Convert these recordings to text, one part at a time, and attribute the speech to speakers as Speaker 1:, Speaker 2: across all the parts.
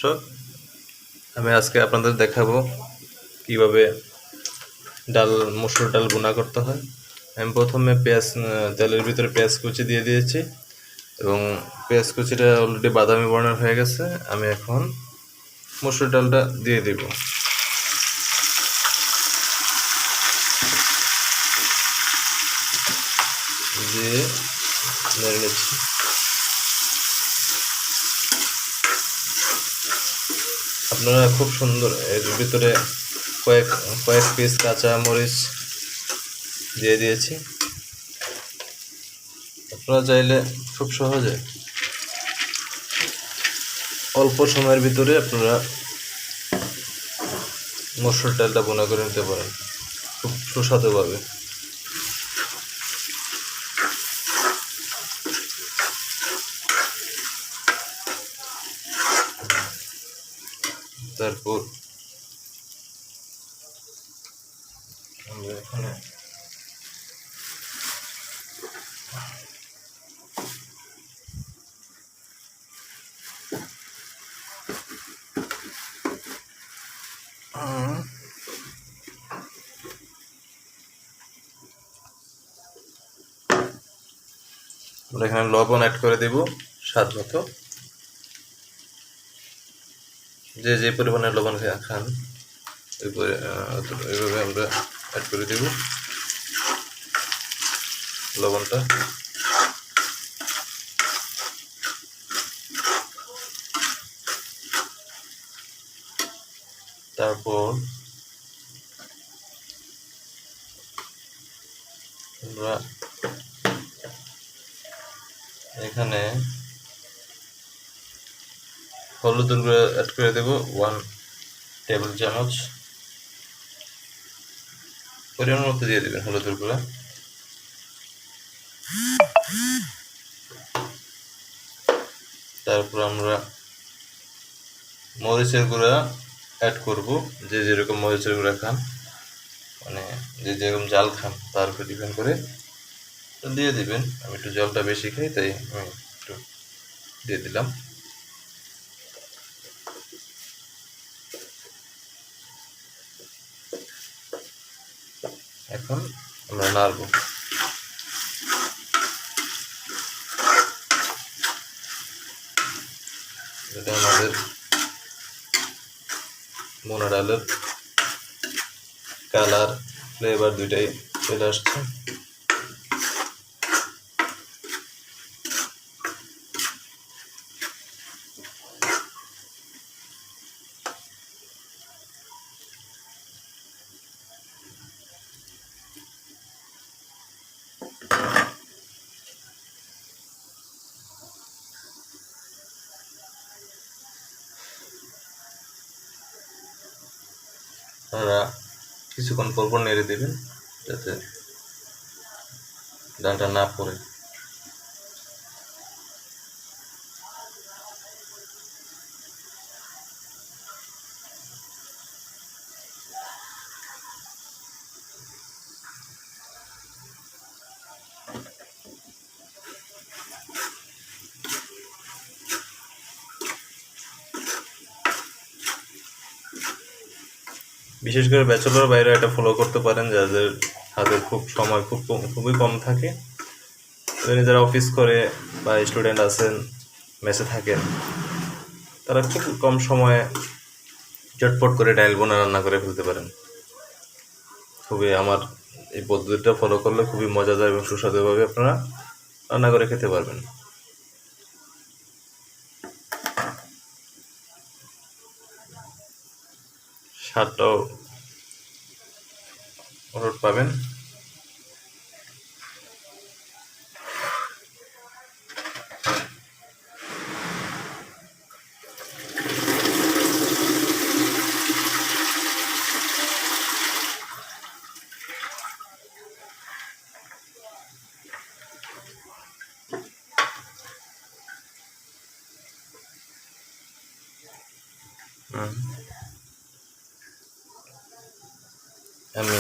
Speaker 1: দর্শক, আমি আজকে আপনাদের দেখাবো কিভাবে মসুর ডাল ভুনা করতে হয়। আমি প্রথমে তেলের ভিতরে পেঁয়াজ কুচি দিয়ে দিয়েছি এবং পেঁয়াজ কুচিটা অলরেডি বাদামি বর্ণের হয়ে গেছে। আমি এখন মসুর ডালটা দিয়ে দিব। দিয়ে নেড়ে নিচ্ছি। আপনারা খুব সুন্দর এর ভিতরে কয়েক পিস কাঁচা মরিচ দিয়ে দিয়েছি। আপনারা চাইলে খুব সহজে অল্প সময়ের ভিতরে আপনারা মসুর ডালটা ভুনা করে নিতে পারেন খুব সুস্বাদুভাবে। তারপর আমরা এখানে লবণ অ্যাড করে দেব স্বাদ মতো। যে পরিমাণে লবণ খান এইভাবে আমরা অ্যাড করে দেব লবণটা। তারপর আমরা এখানে হলুদের গুঁড়ো অ্যাড করে দেব 1 টেবিল চামচ পরিমাণ মতো দিয়ে দেবেন হলুদের গুঁড়া। তারপর আমরা মরিচের গুঁড়া অ্যাড করব। যে যেরকম মরিচের গুঁড়া খান, মানে যে যেরকম জাল খান তার উপর ডিপেন্ড করে দিয়ে দিবেন। আমি একটু জলটা বেশি খাই তাই আমি একটু দিয়ে দিলাম। এখন আমরা নাড়ব। এটা আমাদের ভুনা ডালের কালার ফ্লেভার দুইটাই চলে আসছে। আপনারা কিছুক্ষণ পরপর নেড়ে দেবেন যাতে ডালটা না পড়ে। বিশেষ করে ব্যাচেলর বাইরে এটা ফলো করতে পারেন যাদের হাতে খুবই কম থাকে। যারা অফিস করে বা স্টুডেন্ট আছেন, মেসে থাকেন, তারা খুব কম সময়ে চটপট করে ডাল ভুনা রান্না করে ফেলতে পারেন। আমার এই পদ্ধতিটা ফলো করলে খুবই মজাদার এবং সুস্বাদুভাবে আপনারা রান্না করে খেতে পারবেন। স্বাদটাও অরট পাবেন। আমি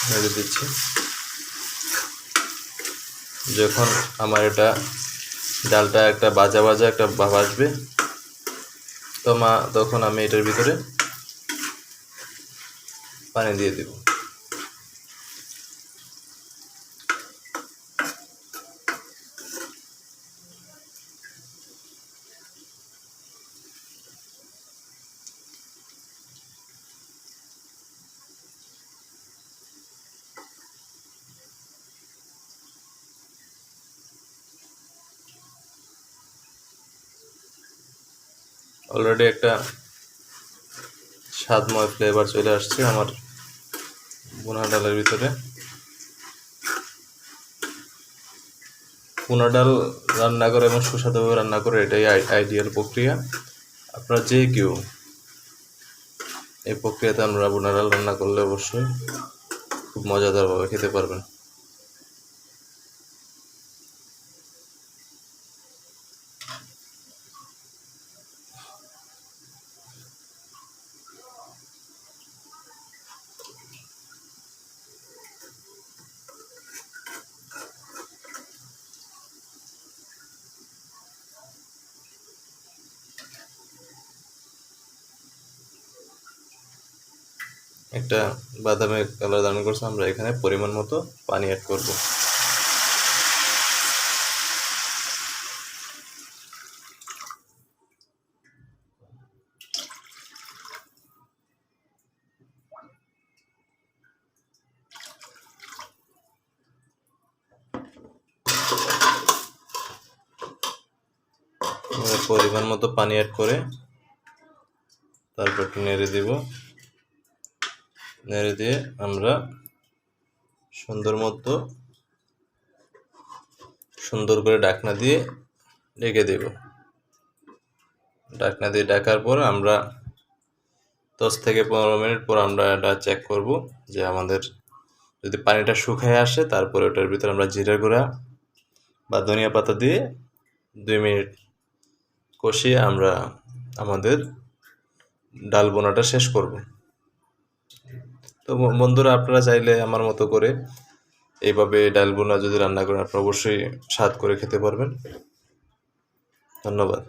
Speaker 1: নেড়ে দিচ্ছি। যখন আমার ডালটা একটা ভাজা একটা ভাব আসবে, তখন আমি এটার ভিতরে পানি দিয়ে দিব। অলরেডি একটা স্বাদময় ফ্লেভার চলে আসছে আমার ভুনা ডালের ভিতরে। ভুনা ডাল রান্না করে এবং সুস্বাদুভাবে রান্না করে এটাই আইডিয়াল প্রক্রিয়া। আপনারা যে কেউ এই প্রক্রিয়াতে আমরা ভুনা ডাল রান্না করলে অবশ্যই খুব মজাদারভাবে খেতে পারবেন। একটা বাদামের কালার ধারণ করছে, আমরা এখানে পরিমাণ মতো পানি অ্যাড করব। পরিমাণ মতো পানি অ্যাড করে তারপর একটু নেড়ে দিব। নেড়ে দিয়ে আমরা সুন্দর করে ঢাকনা দিয়ে ঢেকে দেব। ঢাকনা দিয়ে ঢাকার পর আমরা 10 থেকে 15 মিনিট পর আমরা এটা চেক করব যে আমাদের যদি পানিটা শুকিয়ে আসে, তারপরে ওটার ভিতরে আমরা জিরা গুঁড়া বা ধনিয়া পাতা দিয়ে 2 মিনিট কষিয়ে আমরা আমাদের ডাল বোনাটা শেষ করব। তো বন্ধুরা, আপনারা চাইলে আমার মতো করে এইভাবে ডাল বোনা যদি রান্না করেন, আপনারা অবশ্যই স্বাদ করে খেতে পারবেন। ধন্যবাদ।